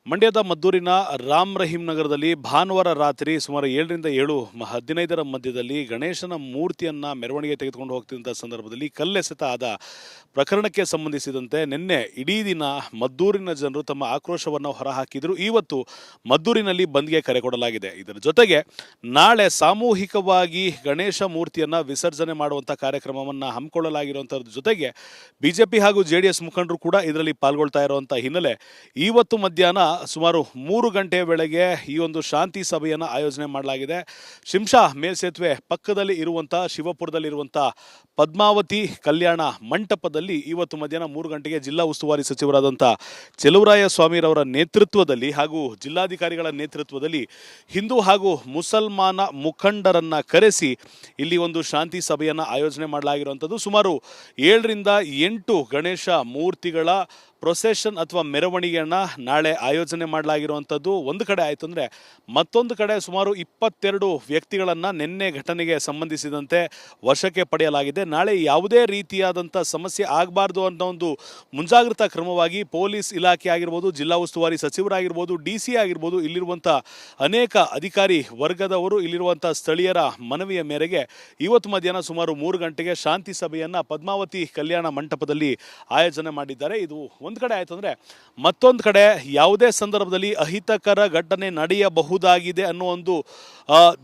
ಮಂಡ್ಯದ ಮದ್ದೂರಿನ ರಾಮ್ ರಹೀಂ ನಗರದಲ್ಲಿ ಭಾನುವಾರ ರಾತ್ರಿ ಸುಮಾರು 7ರಿಂದ 7:15 ಮಧ್ಯದಲ್ಲಿ ಗಣೇಶನ ಮೂರ್ತಿಯನ್ನ ಮೆರವಣಿಗೆ ತೆಗೆದುಕೊಂಡು ಹೋಗ್ತಿದ್ದ ಸಂದರ್ಭದಲ್ಲಿ ಕಲ್ಲೆಸೆತ ಆದ ಪ್ರಕರಣಕ್ಕೆ ಸಂಬಂಧಿಸಿದಂತೆ ನಿನ್ನೆ ಇಡೀ ದಿನ ಮದ್ದೂರಿನ ಜನರು ತಮ್ಮ ಆಕ್ರೋಶವನ್ನು ಹೊರಹಾಕಿದರು. ಇವತ್ತು ಮದ್ದೂರಿನಲ್ಲಿ ಬಂದ್ಗೆ ಕರೆ ಕೊಡಲಾಗಿದೆ. ಇದರ ಜೊತೆಗೆ ನಾಳೆ ಸಾಮೂಹಿಕವಾಗಿ ಗಣೇಶ ಮೂರ್ತಿಯನ್ನ ವಿಸರ್ಜನೆ ಮಾಡುವಂತ ಕಾರ್ಯಕ್ರಮವನ್ನು ಹಮ್ಮಿಕೊಳ್ಳಲಾಗಿರುವಂತದ್ರ ಜೊತೆಗೆ ಬಿಜೆಪಿ ಹಾಗೂ ಜೆಡಿಎಸ್ ಮುಖಂಡರು ಕೂಡ ಇದರಲ್ಲಿ ಪಾಲ್ಗೊಳ್ತಾ ಇರುವಂತ ಹಿನ್ನೆಲೆ ಇವತ್ತು ಮಧ್ಯಾಹ್ನ ಸುಮಾರು 3 ಗಂಟೆಯ ವೇಳೆಗೆ ಈ ಒಂದು ಶಾಂತಿ ಸಭೆಯನ್ನು ಆಯೋಜನೆ ಮಾಡಲಾಗಿದೆ. ಶಿಂಷಾ ಮೇಲ್ಸೇತುವೆ ಪಕ್ಕದಲ್ಲಿ ಇರುವಂತಹ ಶಿವಪುರದಲ್ಲಿರುವಂತಹ ಪದ್ಮಾವತಿ ಕಲ್ಯಾಣ ಮಂಟಪದಲ್ಲಿ ಇವತ್ತು ಮಧ್ಯಾಹ್ನ 3 ಗಂಟೆಗೆ ಜಿಲ್ಲಾ ಉಸ್ತುವಾರಿ ಸಚಿವರಾದಂತಹ ಚೆಲುವರಾಯ ಸ್ವಾಮಿರವರ ನೇತೃತ್ವದಲ್ಲಿ ಹಾಗೂ ಜಿಲ್ಲಾಧಿಕಾರಿಗಳ ನೇತೃತ್ವದಲ್ಲಿ ಹಿಂದೂ ಹಾಗೂ ಮುಸಲ್ಮಾನ ಮುಖಂಡರನ್ನ ಕರೆಸಿ ಇಲ್ಲಿ ಒಂದು ಶಾಂತಿ ಸಭೆಯನ್ನು ಆಯೋಜನೆ ಮಾಡಲಾಗಿರುವಂಥದ್ದು. ಸುಮಾರು 7ರಿಂದ 8 ಗಣೇಶ ಮೂರ್ತಿಗಳ ಪ್ರೊಸೆಷನ್ ಅಥವಾ ಮೆರವಣಿಗೆಯನ್ನು ನಾಳೆ ಆಯೋಜನೆ ಮಾಡಲಾಗಿರುವಂಥದ್ದು ಒಂದು ಕಡೆ ಆಯಿತು ಅಂದರೆ, ಮತ್ತೊಂದು ಕಡೆ ಸುಮಾರು 22 ವ್ಯಕ್ತಿಗಳನ್ನು ನಿನ್ನೆ ಘಟನೆಗೆ ಸಂಬಂಧಿಸಿದಂತೆ ವಶಕ್ಕೆ ಪಡೆಯಲಾಗಿದೆ. ನಾಳೆ ಯಾವುದೇ ರೀತಿಯಾದಂಥ ಸಮಸ್ಯೆ ಆಗಬಾರ್ದು ಅನ್ನೋ ಒಂದು ಮುಂಜಾಗ್ರತಾ ಕ್ರಮವಾಗಿ ಪೊಲೀಸ್ ಇಲಾಖೆ ಆಗಿರ್ಬೋದು, ಜಿಲ್ಲಾ ಉಸ್ತುವಾರಿ ಸಚಿವರಾಗಿರ್ಬೋದು, DC ಆಗಿರ್ಬೋದು, ಇಲ್ಲಿರುವಂಥ ಅನೇಕ ಅಧಿಕಾರಿ ವರ್ಗದವರು, ಇಲ್ಲಿರುವಂಥ ಸ್ಥಳೀಯರ ಮನವಿಯ ಮೇರೆಗೆ ಇವತ್ತು ಮಧ್ಯಾಹ್ನ ಸುಮಾರು 3 ಗಂಟೆಗೆ ಶಾಂತಿ ಸಭೆಯನ್ನು ಪದ್ಮಾವತಿ ಕಲ್ಯಾಣ ಮಂಟಪದಲ್ಲಿ ಆಯೋಜನೆ ಮಾಡಿದ್ದಾರೆ. ಇದು ಒಂದು ಕಡೆ ಆಯಿತು ಅಂದರೆ, ಮತ್ತೊಂದು ಕಡೆ ಯಾವುದೇ ಸಂದರ್ಭದಲ್ಲಿ ಅಹಿತಕರ ಘಟನೆ ನಡೆಯಬಹುದಾಗಿದೆ ಅನ್ನೋ ಒಂದು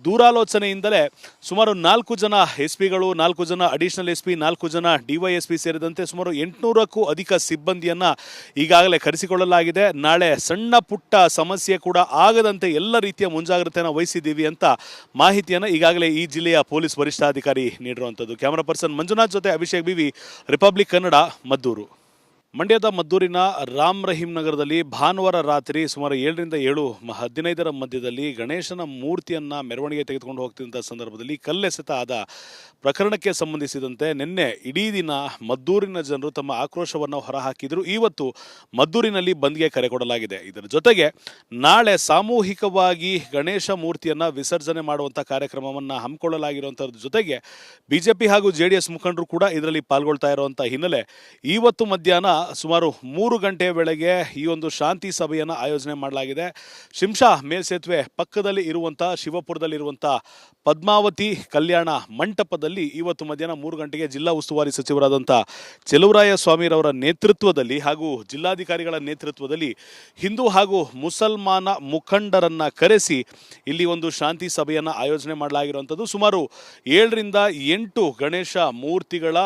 ದೂರಾಲೋಚನೆಯಿಂದಲೇ ಸುಮಾರು 4 ಜನ SP ಗಳು, 4 ಜನ ಅಡಿಷನಲ್ SP, 4 ಜನ DYSP ಸೇರಿದಂತೆ ಸುಮಾರು 800ಕ್ಕೂ ಅಧಿಕ ಸಿಬ್ಬಂದಿಯನ್ನು ಈಗಾಗಲೇ ಕರೆಸಿಕೊಳ್ಳಲಾಗಿದೆ. ನಾಳೆ ಸಣ್ಣ ಪುಟ್ಟ ಸಮಸ್ಯೆ ಕೂಡ ಆಗದಂತೆ ಎಲ್ಲ ರೀತಿಯ ಮುಂಜಾಗ್ರತೆಯನ್ನು ವಹಿಸಿದ್ದೀವಿ ಅಂತ ಮಾಹಿತಿಯನ್ನು ಈಗಾಗಲೇ ಈ ಜಿಲ್ಲೆಯ ಪೊಲೀಸ್ ವರಿಷ್ಠಾಧಿಕಾರಿ ನೀಡಿರುವಂಥದ್ದು. ಕ್ಯಾಮರಾ ಪರ್ಸನ್ ಮಂಜುನಾಥ್ ಜೊತೆ ಅಭಿಷೇಕ್ BV, ರಿಪಬ್ಲಿಕ್ ಕನ್ನಡ, ಮದ್ದೂರು. ಮಂಡ್ಯದ ಮದ್ದೂರಿನ ರಾಮ್ ರಹೀಂ ನಗರದಲ್ಲಿ ಭಾನುವಾರ ರಾತ್ರಿ ಸುಮಾರು 7ರಿಂದ 7:15 ಮಧ್ಯದಲ್ಲಿ ಗಣೇಶನ ಮೂರ್ತಿಯನ್ನ ಮೆರವಣಿಗೆ ತೆಗೆದುಕೊಂಡು ಹೋಗ್ತಿದ್ದ ಸಂದರ್ಭದಲ್ಲಿ ಕಲ್ಲೆಸೆತ ಆದ ಪ್ರಕರಣಕ್ಕೆ ಸಂಬಂಧಿಸಿದಂತೆ ನಿನ್ನೆ ಇಡೀ ದಿನ ಮದ್ದೂರಿನ ಜನರು ತಮ್ಮ ಆಕ್ರೋಶವನ್ನು ಹೊರಹಾಕಿದರು. ಇವತ್ತು ಮದ್ದೂರಿನಲ್ಲಿ ಬಂದ್ಗೆ ಕರೆ ಕೊಡಲಾಗಿದೆ. ಇದರ ಜೊತೆಗೆ ನಾಳೆ ಸಾಮೂಹಿಕವಾಗಿ ಗಣೇಶ ಮೂರ್ತಿಯನ್ನ ವಿಸರ್ಜನೆ ಮಾಡುವಂಥ ಕಾರ್ಯಕ್ರಮವನ್ನು ಹಮ್ಮಿಕೊಳ್ಳಲಾಗಿರುವಂಥದ್ರ ಜೊತೆಗೆ ಬಿಜೆಪಿ ಹಾಗೂ ಜೆಡಿಎಸ್ ಮುಖಂಡರು ಕೂಡ ಇದರಲ್ಲಿ ಪಾಲ್ಗೊಳ್ತಾ ಇರುವಂಥ ಹಿನ್ನೆಲೆ ಇವತ್ತು ಮಧ್ಯಾಹ್ನ ಸುಮಾರು 3 ಗಂಟೆಯ ವೇಳೆಗೆ ಈ ಒಂದು ಶಾಂತಿ ಸಭೆಯನ್ನು ಆಯೋಜನೆ ಮಾಡಲಾಗಿದೆ. ಶಿಂಷಾ ಮೇಲ್ಸೇತುವೆ ಪಕ್ಕದಲ್ಲಿ ಇರುವಂತಹ ಶಿವಪುರದಲ್ಲಿರುವಂತಹ ಪದ್ಮಾವತಿ ಕಲ್ಯಾಣ ಮಂಟಪದಲ್ಲಿ ಇವತ್ತು ಮಧ್ಯಾಹ್ನ 3 ಗಂಟೆಗೆ ಜಿಲ್ಲಾ ಉಸ್ತುವಾರಿ ಸಚಿವರಾದಂತಹ ಚೆಲುವರಾಯ ಸ್ವಾಮಿರವರ ನೇತೃತ್ವದಲ್ಲಿ ಹಾಗೂ ಜಿಲ್ಲಾಧಿಕಾರಿಗಳ ನೇತೃತ್ವದಲ್ಲಿ ಹಿಂದೂ ಹಾಗೂ ಮುಸಲ್ಮಾನ ಮುಖಂಡರನ್ನ ಕರೆಸಿ ಇಲ್ಲಿ ಒಂದು ಶಾಂತಿ ಸಭೆಯನ್ನು ಆಯೋಜನೆ ಮಾಡಲಾಗಿರುವಂಥದ್ದು. ಸುಮಾರು 7ರಿಂದ 8 ಗಣೇಶ ಮೂರ್ತಿಗಳ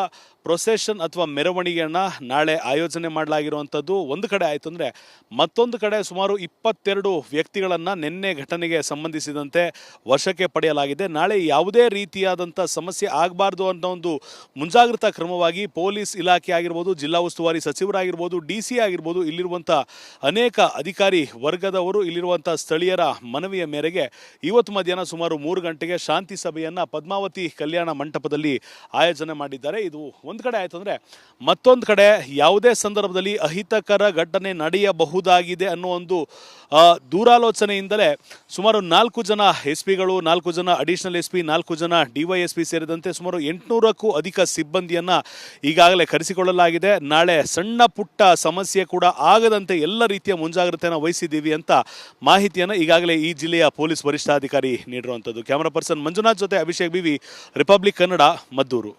ಪ್ರೊಸೆಷನ್ ಅಥವಾ ಮೆರವಣಿಗೆಯನ್ನು ನಾಳೆ ಆಯೋಜನೆ ಮಾಡಲಾಗಿರುವಂಥದ್ದು ಒಂದು ಕಡೆ ಆಯಿತು ಅಂದರೆ, ಮತ್ತೊಂದು ಕಡೆ ಸುಮಾರು 22 ವ್ಯಕ್ತಿಗಳನ್ನು ನಿನ್ನೆ ಘಟನೆಗೆ ಸಂಬಂಧಿಸಿದಂತೆ ವಶಕ್ಕೆ ಪಡೆಯಲಾಗಿದೆ. ನಾಳೆ ಯಾವುದೇ ರೀತಿಯಾದಂಥ ಸಮಸ್ಯೆ ಆಗಬಾರ್ದು ಅನ್ನೋ ಒಂದು ಮುಂಜಾಗ್ರತಾ ಕ್ರಮವಾಗಿ ಪೊಲೀಸ್ ಇಲಾಖೆ ಆಗಿರ್ಬೋದು, ಜಿಲ್ಲಾ ಉಸ್ತುವಾರಿ ಸಚಿವರಾಗಿರ್ಬೋದು, DC ಆಗಿರ್ಬೋದು, ಇಲ್ಲಿರುವಂಥ ಅನೇಕ ಅಧಿಕಾರಿ ವರ್ಗದವರು, ಇಲ್ಲಿರುವಂಥ ಸ್ಥಳೀಯರ ಮನವಿಯ ಮೇರೆಗೆ ಇವತ್ತು ಮಧ್ಯಾಹ್ನ ಸುಮಾರು 3 ಗಂಟೆಗೆ ಶಾಂತಿ ಸಭೆಯನ್ನು ಪದ್ಮಾವತಿ ಕಲ್ಯಾಣ ಮಂಟಪದಲ್ಲಿ ಆಯೋಜನೆ ಮಾಡಿದ್ದಾರೆ. ಇದು ಒಂದು ಕಡೆ ಆಯಿತು ಅಂದರೆ, ಮತ್ತೊಂದು ಕಡೆ ಯಾವುದೇ ಸಂದರ್ಭದಲ್ಲಿ ಅಹಿತಕರ ಘಟನೆ ನಡೆಯಬಹುದಾಗಿದೆ ಅನ್ನೋ ಒಂದು ದೂರಾಲೋಚನೆಯಿಂದಲೇ ಸುಮಾರು 4 ಜನ SP ಗಳು, 4 ಜನ ಅಡಿಷನಲ್ SP, 4 ಜನ DYSP ಸೇರಿದಂತೆ ಸುಮಾರು 800ಕ್ಕೂ ಅಧಿಕ ಸಿಬ್ಬಂದಿಯನ್ನು ಈಗಾಗಲೇ ಕರೆಸಿಕೊಳ್ಳಲಾಗಿದೆ. ನಾಳೆ ಸಣ್ಣ ಪುಟ್ಟ ಸಮಸ್ಯೆ ಕೂಡ ಆಗದಂತೆ ಎಲ್ಲ ರೀತಿಯ ಮುಂಜಾಗ್ರತೆಯನ್ನು ವಹಿಸಿದ್ದೀವಿ ಅಂತ ಮಾಹಿತಿಯನ್ನು ಈಗಾಗಲೇ ಈ ಜಿಲ್ಲೆಯ ಪೊಲೀಸ್ ವರಿಷ್ಠಾಧಿಕಾರಿ ನೀಡಿರುವಂಥದ್ದು. ಕ್ಯಾಮರಾ ಪರ್ಸನ್ ಮಂಜುನಾಥ್ ಜೊತೆ ಅಭಿಷೇಕ್ BV, ರಿಪಬ್ಲಿಕ್ ಕನ್ನಡ, ಮದ್ದೂರು.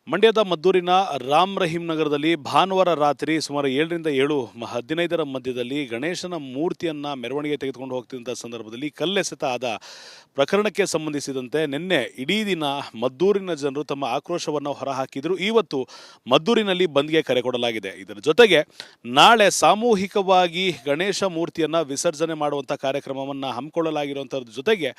ಮಂಡ್ಯದ ಮದ್ದೂರಿನ ರಾಮ್ ರಹೀಂ ನಗರದಲ್ಲಿ ಭಾನುವಾರ ರಾತ್ರಿ ಸುಮಾರು 7ರಿಂದ 7:15 ಮಧ್ಯದಲ್ಲಿ ಗಣೇಶನ ಮೂರ್ತಿಯನ್ನ ಮೆರವಣಿಗೆ ತೆಗೆದುಕೊಂಡು ಹೋಗ್ತಿದ್ದ ಸಂದರ್ಭದಲ್ಲಿ ಕಲ್ಲೆಸೆತ ಆದ ಪ್ರಕರಣಕ್ಕೆ ಸಂಬಂಧಿಸಿದಂತೆ ನಿನ್ನೆ ಇಡೀ ದಿನ ಮದ್ದೂರಿನ ಜನರು ತಮ್ಮ ಆಕ್ರೋಶವನ್ನು ಹೊರಹಾಕಿದರು. ಇವತ್ತು ಮದ್ದೂರಿನಲ್ಲಿ ಬಂದ್ಗೆ ಕರೆ ಕೊಡಲಾಗಿದೆ. ಇದರ ಜೊತೆಗೆ ನಾಳೆ ಸಾಮೂಹಿಕವಾಗಿ ಗಣೇಶ ಮೂರ್ತಿಯನ್ನ ವಿಸರ್ಜನೆ ಮಾಡುವಂಥ ಕಾರ್ಯಕ್ರಮವನ್ನು ಹಮ್ಮಿಕೊಳ್ಳಲಾಗಿರುವಂಥದ್ರ ಜೊತೆಗೆ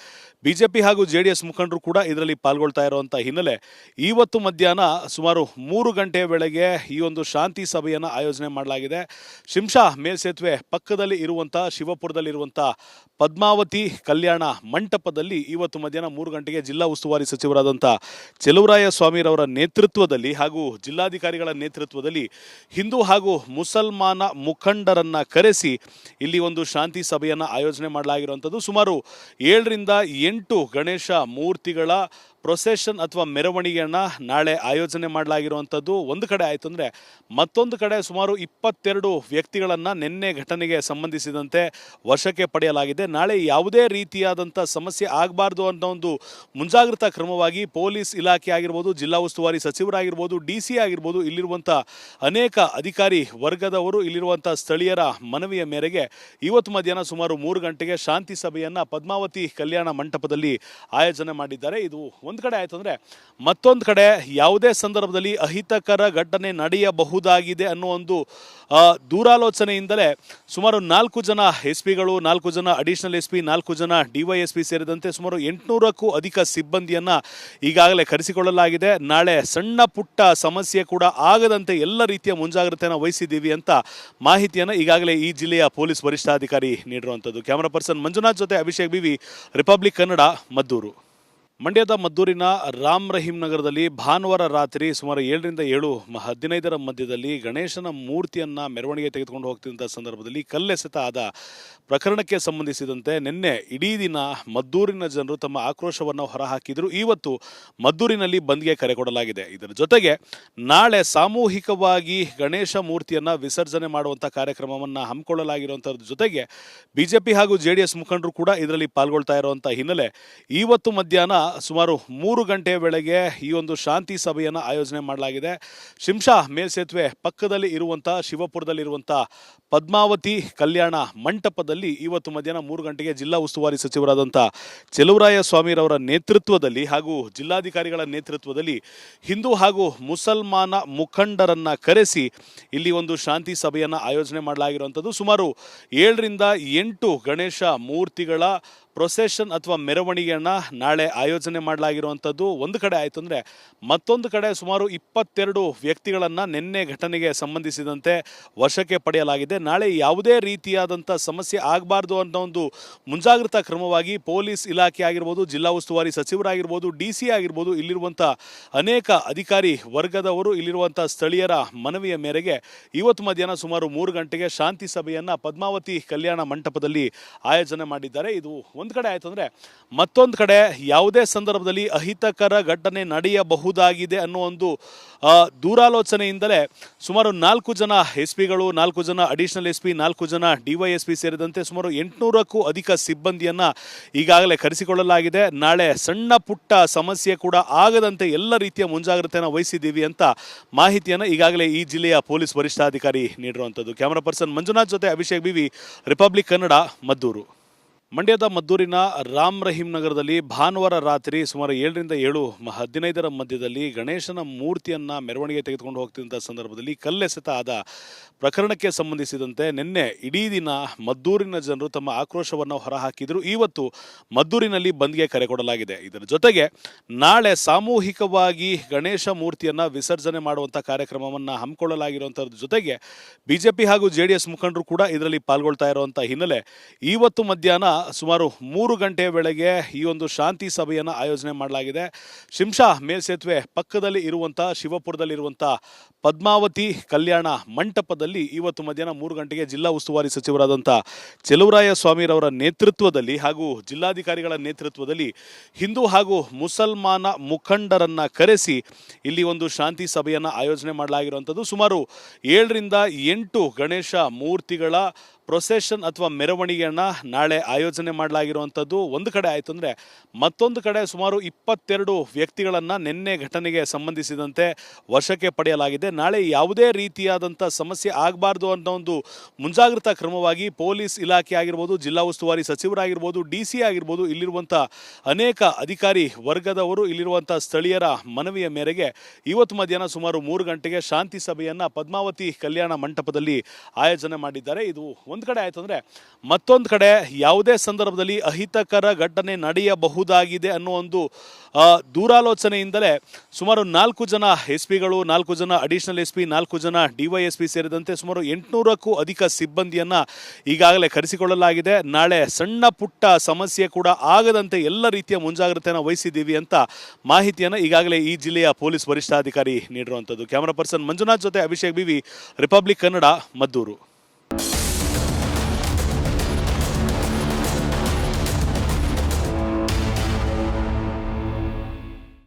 ಬಿಜೆಪಿ ಹಾಗೂ ಜೆಡಿಎಸ್ ಮುಖಂಡರು ಕೂಡ ಇದರಲ್ಲಿ ಪಾಲ್ಗೊಳ್ತಾ ಇರುವಂಥ ಹಿನ್ನೆಲೆ ಇವತ್ತು ಮಧ್ಯಾಹ್ನ ಸುಮಾರು 3 ಗಂಟೆಯ ವೇಳೆಗೆ ಈ ಒಂದು ಶಾಂತಿ ಸಭೆಯನ್ನು ಆಯೋಜನೆ ಮಾಡಲಾಗಿದೆ. ಶಿಂಷಾ ಮೇಲ್ಸೇತುವೆ ಪಕ್ಕದಲ್ಲಿ ಇರುವಂತಹ ಶಿವಪುರದಲ್ಲಿರುವಂತಹ ಪದ್ಮಾವತಿ ಕಲ್ಯಾಣ ಮಂಟಪದಲ್ಲಿ ಇವತ್ತು ಮಧ್ಯಾಹ್ನ 3 ಗಂಟೆಗೆ ಜಿಲ್ಲಾ ಉಸ್ತುವಾರಿ ಸಚಿವರಾದಂತಹ ಚೆಲುವರಾಯ ಸ್ವಾಮಿರವರ ನೇತೃತ್ವದಲ್ಲಿ ಹಾಗೂ ಜಿಲ್ಲಾಧಿಕಾರಿಗಳ ನೇತೃತ್ವದಲ್ಲಿ ಹಿಂದೂ ಹಾಗೂ ಮುಸಲ್ಮಾನ ಮುಖಂಡರನ್ನ ಕರೆಸಿ ಇಲ್ಲಿ ಒಂದು ಶಾಂತಿ ಸಭೆಯನ್ನು ಆಯೋಜನೆ ಮಾಡಲಾಗಿರುವಂಥದ್ದು. ಸುಮಾರು 7ರಿಂದ 8 ಗಣೇಶ ಮೂರ್ತಿಗಳ ಪ್ರೊಸೆಷನ್ ಅಥವಾ ಮೆರವಣಿಗೆಯನ್ನು ನಾಳೆ ಆಯೋಜನೆ ಮಾಡಲಾಗಿರುವಂಥದ್ದು ಒಂದು ಕಡೆ ಆಯಿತು ಅಂದರೆ, ಮತ್ತೊಂದು ಕಡೆ ಸುಮಾರು 22 ವ್ಯಕ್ತಿಗಳನ್ನು ನಿನ್ನೆ ಘಟನೆಗೆ ಸಂಬಂಧಿಸಿದಂತೆ ವಶಕ್ಕೆ ಪಡೆಯಲಾಗಿದೆ. ನಾಳೆ ಯಾವುದೇ ರೀತಿಯಾದಂಥ ಸಮಸ್ಯೆ ಆಗಬಾರ್ದು ಅನ್ನೋ ಒಂದು ಮುಂಜಾಗ್ರತಾ ಕ್ರಮವಾಗಿ ಪೊಲೀಸ್ ಇಲಾಖೆ ಆಗಿರ್ಬೋದು, ಜಿಲ್ಲಾ ಉಸ್ತುವಾರಿ ಸಚಿವರಾಗಿರ್ಬೋದು, DC ಆಗಿರ್ಬೋದು, ಇಲ್ಲಿರುವಂಥ ಅನೇಕ ಅಧಿಕಾರಿ ವರ್ಗದವರು, ಇಲ್ಲಿರುವಂಥ ಸ್ಥಳೀಯರ ಮನವಿಯ ಮೇರೆಗೆ ಇವತ್ತು ಮಧ್ಯಾಹ್ನ ಸುಮಾರು 3 ಗಂಟೆಗೆ ಶಾಂತಿ ಸಭೆಯನ್ನು ಪದ್ಮಾವತಿ ಕಲ್ಯಾಣ ಮಂಟಪದಲ್ಲಿ ಆಯೋಜನೆ ಮಾಡಿದ್ದಾರೆ. ಇದು ಒಂದು ಕಡೆ ಆಯಿತು ಅಂದರೆ, ಮತ್ತೊಂದು ಕಡೆ ಯಾವುದೇ ಸಂದರ್ಭದಲ್ಲಿ ಅಹಿತಕರ ಘಟನೆ ನಡೆಯಬಹುದಾಗಿದೆ ಅನ್ನೋ ಒಂದು ದೂರಾಲೋಚನೆಯಿಂದಲೇ ಸುಮಾರು 4 ಜನ SP ಗಳು, 4 ಜನ ಅಡಿಷನಲ್ SP, 4 ಜನ DYSP ಸೇರಿದಂತೆ ಸುಮಾರು 800ಕ್ಕೂ ಅಧಿಕ ಸಿಬ್ಬಂದಿಯನ್ನು ಈಗಾಗಲೇ ಕರೆಸಿಕೊಳ್ಳಲಾಗಿದೆ. ನಾಳೆ ಸಣ್ಣ ಪುಟ್ಟ ಸಮಸ್ಯೆ ಕೂಡ ಆಗದಂತೆ ಎಲ್ಲ ರೀತಿಯ ಮುಂಜಾಗ್ರತೆಯನ್ನು ವಹಿಸಿದ್ದೀವಿ ಅಂತ ಮಾಹಿತಿಯನ್ನು ಈಗಾಗಲೇ ಈ ಜಿಲ್ಲೆಯ ಪೊಲೀಸ್ ವರಿಷ್ಠಾಧಿಕಾರಿ ನೀಡಿರುವಂಥದ್ದು. ಕ್ಯಾಮರಾ ಪರ್ಸನ್ ಮಂಜುನಾಥ್ ಜೊತೆ ಅಭಿಷೇಕ್ BV, ರಿಪಬ್ಲಿಕ್ ಕನ್ನಡ, ಮದ್ದೂರು. ಮಂಡ್ಯದ ಮದ್ದೂರಿನ ರಾಮ್ ರಹೀಂ ನಗರದಲ್ಲಿ ಭಾನುವಾರ ರಾತ್ರಿ ಸುಮಾರು 7ರಿಂದ 7:15 ಮಧ್ಯದಲ್ಲಿ ಗಣೇಶನ ಮೂರ್ತಿಯನ್ನು ಮೆರವಣಿಗೆ ತೆಗೆದುಕೊಂಡು ಹೋಗ್ತಿದ್ದ ಸಂದರ್ಭದಲ್ಲಿ ಕಲ್ಲೆಸೆತ ಆದ ಪ್ರಕರಣಕ್ಕೆ ಸಂಬಂಧಿಸಿದಂತೆ ನಿನ್ನೆ ಇಡೀ ದಿನ ಮದ್ದೂರಿನ ಜನರು ತಮ್ಮ ಆಕ್ರೋಶವನ್ನು ಹೊರಹಾಕಿದರು. ಇವತ್ತು ಮದ್ದೂರಿನಲ್ಲಿ ಬಂದ್ಗೆ ಕರೆ ಕೊಡಲಾಗಿದೆ. ಇದರ ಜೊತೆಗೆ ನಾಳೆ ಸಾಮೂಹಿಕವಾಗಿ ಗಣೇಶ ಮೂರ್ತಿಯನ್ನು ವಿಸರ್ಜನೆ ಮಾಡುವಂಥ ಕಾರ್ಯಕ್ರಮವನ್ನು ಹಮ್ಮಿಕೊಳ್ಳಲಾಗಿರುವಂಥದ್ರ ಜೊತೆಗೆ BJP ಹಾಗೂ JDS ಮುಖಂಡರು ಕೂಡ ಇದರಲ್ಲಿ ಪಾಲ್ಗೊಳ್ತಾ ಇರುವಂಥ ಹಿನ್ನೆಲೆ ಇವತ್ತು ಮಧ್ಯಾಹ್ನ ಸುಮಾರು 3 ಗಂಟೆಯ ವೇಳೆಗೆ ಈ ಒಂದು ಶಾಂತಿ ಸಭೆಯನ್ನು ಆಯೋಜನೆ ಮಾಡಲಾಗಿದೆ. ಶಿಂಷಾ ಮೇಲ್ಸೇತುವೆ ಪಕ್ಕದಲ್ಲಿ ಇರುವಂಥ ಶಿವಪುರದಲ್ಲಿರುವಂಥ ಪದ್ಮಾವತಿ ಕಲ್ಯಾಣ ಮಂಟಪದಲ್ಲಿ ಇವತ್ತು ಮಧ್ಯಾಹ್ನ 3 ಗಂಟೆಗೆ ಜಿಲ್ಲಾ ಉಸ್ತುವಾರಿ ಸಚಿವರಾದಂಥ ಚೆಲುವರಾಯ ಸ್ವಾಮಿರವರ ನೇತೃತ್ವದಲ್ಲಿ ಹಾಗೂ ಜಿಲ್ಲಾಧಿಕಾರಿಗಳ ನೇತೃತ್ವದಲ್ಲಿ ಹಿಂದೂ ಹಾಗೂ ಮುಸಲ್ಮಾನ ಮುಖಂಡರನ್ನು ಕರೆಸಿ ಇಲ್ಲಿ ಒಂದು ಶಾಂತಿ ಸಭೆಯನ್ನು ಆಯೋಜನೆ ಮಾಡಲಾಗಿರುವಂಥದ್ದು. ಸುಮಾರು 7ರಿಂದ 8 ಗಣೇಶ ಮೂರ್ತಿಗಳ ಪ್ರೊಸೆಷನ್ ಅಥವಾ ಮೆರವಣಿಗೆಯನ್ನು ನಾಳೆ ಆಯೋಜನೆ ಮಾಡಲಾಗಿರುವಂಥದ್ದು ಒಂದು ಕಡೆ ಆಯಿತು ಅಂದರೆ, ಮತ್ತೊಂದು ಕಡೆ ಸುಮಾರು 22 ವ್ಯಕ್ತಿಗಳನ್ನು ನಿನ್ನೆ ಘಟನೆಗೆ ಸಂಬಂಧಿಸಿದಂತೆ ವಶಕ್ಕೆ ಪಡೆಯಲಾಗಿದೆ. ನಾಳೆ ಯಾವುದೇ ರೀತಿಯಾದಂಥ ಸಮಸ್ಯೆ ಆಗಬಾರ್ದು ಅನ್ನೋ ಒಂದು ಮುಂಜಾಗ್ರತಾ ಕ್ರಮವಾಗಿ ಪೊಲೀಸ್ ಇಲಾಖೆ ಆಗಿರ್ಬೋದು, ಜಿಲ್ಲಾ ಉಸ್ತುವಾರಿ ಸಚಿವರಾಗಿರ್ಬೋದು, DC ಆಗಿರ್ಬೋದು, ಇಲ್ಲಿರುವಂಥ ಅನೇಕ ಅಧಿಕಾರಿ ವರ್ಗದವರು, ಇಲ್ಲಿರುವಂಥ ಸ್ಥಳೀಯರ ಮನವಿಯ ಮೇರೆಗೆ ಇವತ್ತು ಮಧ್ಯಾಹ್ನ ಸುಮಾರು 3 ಗಂಟೆಗೆ ಶಾಂತಿ ಸಭೆಯನ್ನು ಪದ್ಮಾವತಿ ಕಲ್ಯಾಣ ಮಂಟಪದಲ್ಲಿ ಆಯೋಜನೆ ಮಾಡಿದ್ದಾರೆ. ಇದು ಒಂದು ಕಡೆ ಆಯಿತು ಅಂದರೆ, ಮತ್ತೊಂದು ಕಡೆ ಯಾವುದೇ ಸಂದರ್ಭದಲ್ಲಿ ಅಹಿತಕರ ಘಟನೆ ನಡೆಯಬಹುದಾಗಿದೆ ಅನ್ನೋ ಒಂದು ದೂರಾಲೋಚನೆಯಿಂದಲೇ ಸುಮಾರು 4 ಜನ SP ಗಳು, 4 ಜನ ಅಡಿಷನಲ್ SP, 4 ಜನ DYSP ಸೇರಿದಂತೆ ಸುಮಾರು 800ಕ್ಕೂ ಅಧಿಕ ಸಿಬ್ಬಂದಿಯನ್ನು ಈಗಾಗಲೇ ಕರೆಸಿಕೊಳ್ಳಲಾಗಿದೆ. ನಾಳೆ ಸಣ್ಣ ಪುಟ್ಟ ಸಮಸ್ಯೆ ಕೂಡ ಆಗದಂತೆ ಎಲ್ಲ ರೀತಿಯ ಮುಂಜಾಗ್ರತೆಯನ್ನು ವಹಿಸಿದ್ದೀವಿ ಅಂತ ಮಾಹಿತಿಯನ್ನು ಈಗಾಗಲೇ ಈ ಜಿಲ್ಲೆಯ ಪೊಲೀಸ್ ವರಿಷ್ಠಾಧಿಕಾರಿ ನೀಡಿರುವಂಥದ್ದು. ಕ್ಯಾಮರಾ ಪರ್ಸನ್ ಮಂಜುನಾಥ್ ಜೊತೆ ಅಭಿಷೇಕ್ BV, ರಿಪಬ್ಲಿಕ್ ಕನ್ನಡ, ಮದ್ದೂರು. ಮಂಡ್ಯದ ಮದ್ದೂರಿನ ರಾಮ್ ರಹೀಂ ನಗರದಲ್ಲಿ ಭಾನುವಾರ ರಾತ್ರಿ ಸುಮಾರು 7ರಿಂದ 7:15 ಮಧ್ಯದಲ್ಲಿ ಗಣೇಶನ ಮೂರ್ತಿಯನ್ನು ಮೆರವಣಿಗೆ ತೆಗೆದುಕೊಂಡು ಹೋಗ್ತಿದ್ದ ಸಂದರ್ಭದಲ್ಲಿ ಕಲ್ಲೆಸೆತ ಆದ ಪ್ರಕರಣಕ್ಕೆ ಸಂಬಂಧಿಸಿದಂತೆ ನಿನ್ನೆ ಇಡೀ ದಿನ ಮದ್ದೂರಿನ ಜನರು ತಮ್ಮ ಆಕ್ರೋಶವನ್ನು ಹೊರಹಾಕಿದರು. ಇವತ್ತು ಮದ್ದೂರಿನಲ್ಲಿ ಬಂದ್ಗೆ ಕರೆ ಕೊಡಲಾಗಿದೆ. ಇದರ ಜೊತೆಗೆ ನಾಳೆ ಸಾಮೂಹಿಕವಾಗಿ ಗಣೇಶ ಮೂರ್ತಿಯನ್ನು ವಿಸರ್ಜನೆ ಮಾಡುವಂಥ ಕಾರ್ಯಕ್ರಮವನ್ನು ಹಮ್ಮಿಕೊಳ್ಳಲಾಗಿರುವಂಥದ್ರ ಜೊತೆಗೆ BJP ಹಾಗೂ JDS ಮುಖಂಡರು ಕೂಡ ಇದರಲ್ಲಿ ಪಾಲ್ಗೊಳ್ತಾ ಇರುವಂಥ ಹಿನ್ನೆಲೆ ಇವತ್ತು ಮಧ್ಯಾಹ್ನ ಸುಮಾರು 3 ಗಂಟೆಯ ವೇಳೆಗೆ ಈ ಒಂದು ಶಾಂತಿ ಸಭೆಯನ್ನು ಆಯೋಜನೆ ಮಾಡಲಾಗಿದೆ. ಶಿಂಷಾ ಮೇಲ್ಸೇತುವೆ ಪಕ್ಕದಲ್ಲಿ ಇರುವಂಥ ಶಿವಪುರದಲ್ಲಿರುವಂಥ ಪದ್ಮಾವತಿ ಕಲ್ಯಾಣ ಮಂಟಪದಲ್ಲಿ ಇವತ್ತು ಮಧ್ಯಾಹ್ನ 3 ಗಂಟೆಗೆ ಜಿಲ್ಲಾ ಉಸ್ತುವಾರಿ ಸಚಿವರಾದಂಥ ಚೆಲುವರಾಯ ಸ್ವಾಮಿರವರ ನೇತೃತ್ವದಲ್ಲಿ ಹಾಗೂ ಜಿಲ್ಲಾಧಿಕಾರಿಗಳ ನೇತೃತ್ವದಲ್ಲಿ ಹಿಂದೂ ಹಾಗೂ ಮುಸಲ್ಮಾನ ಮುಖಂಡರನ್ನು ಕರೆಸಿ ಇಲ್ಲಿ ಒಂದು ಶಾಂತಿ ಸಭೆಯನ್ನು ಆಯೋಜನೆ ಮಾಡಲಾಗಿರುವಂಥದ್ದು. ಸುಮಾರು 7ರಿಂದ 8 ಗಣೇಶ ಮೂರ್ತಿಗಳ ಪ್ರೊಸೆಷನ್ ಅಥವಾ ಮೆರವಣಿಗೆಯನ್ನು ನಾಳೆ ಆಯೋಜನೆ ಮಾಡಲಾಗಿರುವಂಥದ್ದು ಒಂದು ಕಡೆ ಆಯಿತು ಅಂದರೆ, ಮತ್ತೊಂದು ಕಡೆ ಸುಮಾರು 22 ವ್ಯಕ್ತಿಗಳನ್ನು ನಿನ್ನೆ ಘಟನೆಗೆ ಸಂಬಂಧಿಸಿದಂತೆ ವಶಕ್ಕೆ ಪಡೆಯಲಾಗಿದೆ. ನಾಳೆ ಯಾವುದೇ ರೀತಿಯಾದಂಥ ಸಮಸ್ಯೆ ಆಗಬಾರ್ದು ಅನ್ನೋ ಒಂದು ಮುಂಜಾಗ್ರತಾ ಕ್ರಮವಾಗಿ ಪೊಲೀಸ್ ಇಲಾಖೆ ಆಗಿರ್ಬೋದು, ಜಿಲ್ಲಾ ಉಸ್ತುವಾರಿ ಸಚಿವರಾಗಿರ್ಬೋದು, DC ಆಗಿರ್ಬೋದು, ಇಲ್ಲಿರುವಂಥ ಅನೇಕ ಅಧಿಕಾರಿ ವರ್ಗದವರು, ಇಲ್ಲಿರುವಂಥ ಸ್ಥಳೀಯರ ಮನವಿಯ ಮೇರೆಗೆ ಇವತ್ತು ಮಧ್ಯಾಹ್ನ ಸುಮಾರು 3 ಗಂಟೆಗೆ ಶಾಂತಿ ಸಭೆಯನ್ನು ಪದ್ಮಾವತಿ ಕಲ್ಯಾಣ ಮಂಟಪದಲ್ಲಿ ಆಯೋಜನೆ ಮಾಡಿದ್ದಾರೆ. ಇದು ಒಂದು ಕಡೆ ಆಯಿತು ಅಂದರೆ, ಮತ್ತೊಂದು ಕಡೆ ಯಾವುದೇ ಸಂದರ್ಭದಲ್ಲಿ ಅಹಿತಕರ ಘಟನೆ ನಡೆಯಬಹುದಾಗಿದೆ ಅನ್ನೋ ಒಂದು ದೂರಾಲೋಚನೆಯಿಂದಲೇ ಸುಮಾರು 4 ಜನ SP ಗಳು, 4 ಜನ ಅಡಿಷನಲ್ SP, 4 ಜನ DYSP ಸೇರಿದಂತೆ ಸುಮಾರು 800ಕ್ಕೂ ಅಧಿಕ ಸಿಬ್ಬಂದಿಯನ್ನು ಈಗಾಗಲೇ ಕರೆಸಿಕೊಳ್ಳಲಾಗಿದೆ. ನಾಳೆ ಸಣ್ಣ ಪುಟ್ಟ ಸಮಸ್ಯೆ ಕೂಡ ಆಗದಂತೆ ಎಲ್ಲ ರೀತಿಯ ಮುಂಜಾಗ್ರತೆಯನ್ನು ವಹಿಸಿದ್ದೀವಿ ಅಂತ ಮಾಹಿತಿಯನ್ನು ಈಗಾಗಲೇ ಈ ಜಿಲ್ಲೆಯ ಪೊಲೀಸ್ ವರಿಷ್ಠಾಧಿಕಾರಿ ನೀಡಿರುವಂಥದ್ದು. ಕ್ಯಾಮರಾ ಪರ್ಸನ್ ಮಂಜುನಾಥ್ ಜೊತೆ ಅಭಿಷೇಕ್ BV, ರಿಪಬ್ಲಿಕ್ ಕನ್ನಡ, ಮದ್ದೂರು.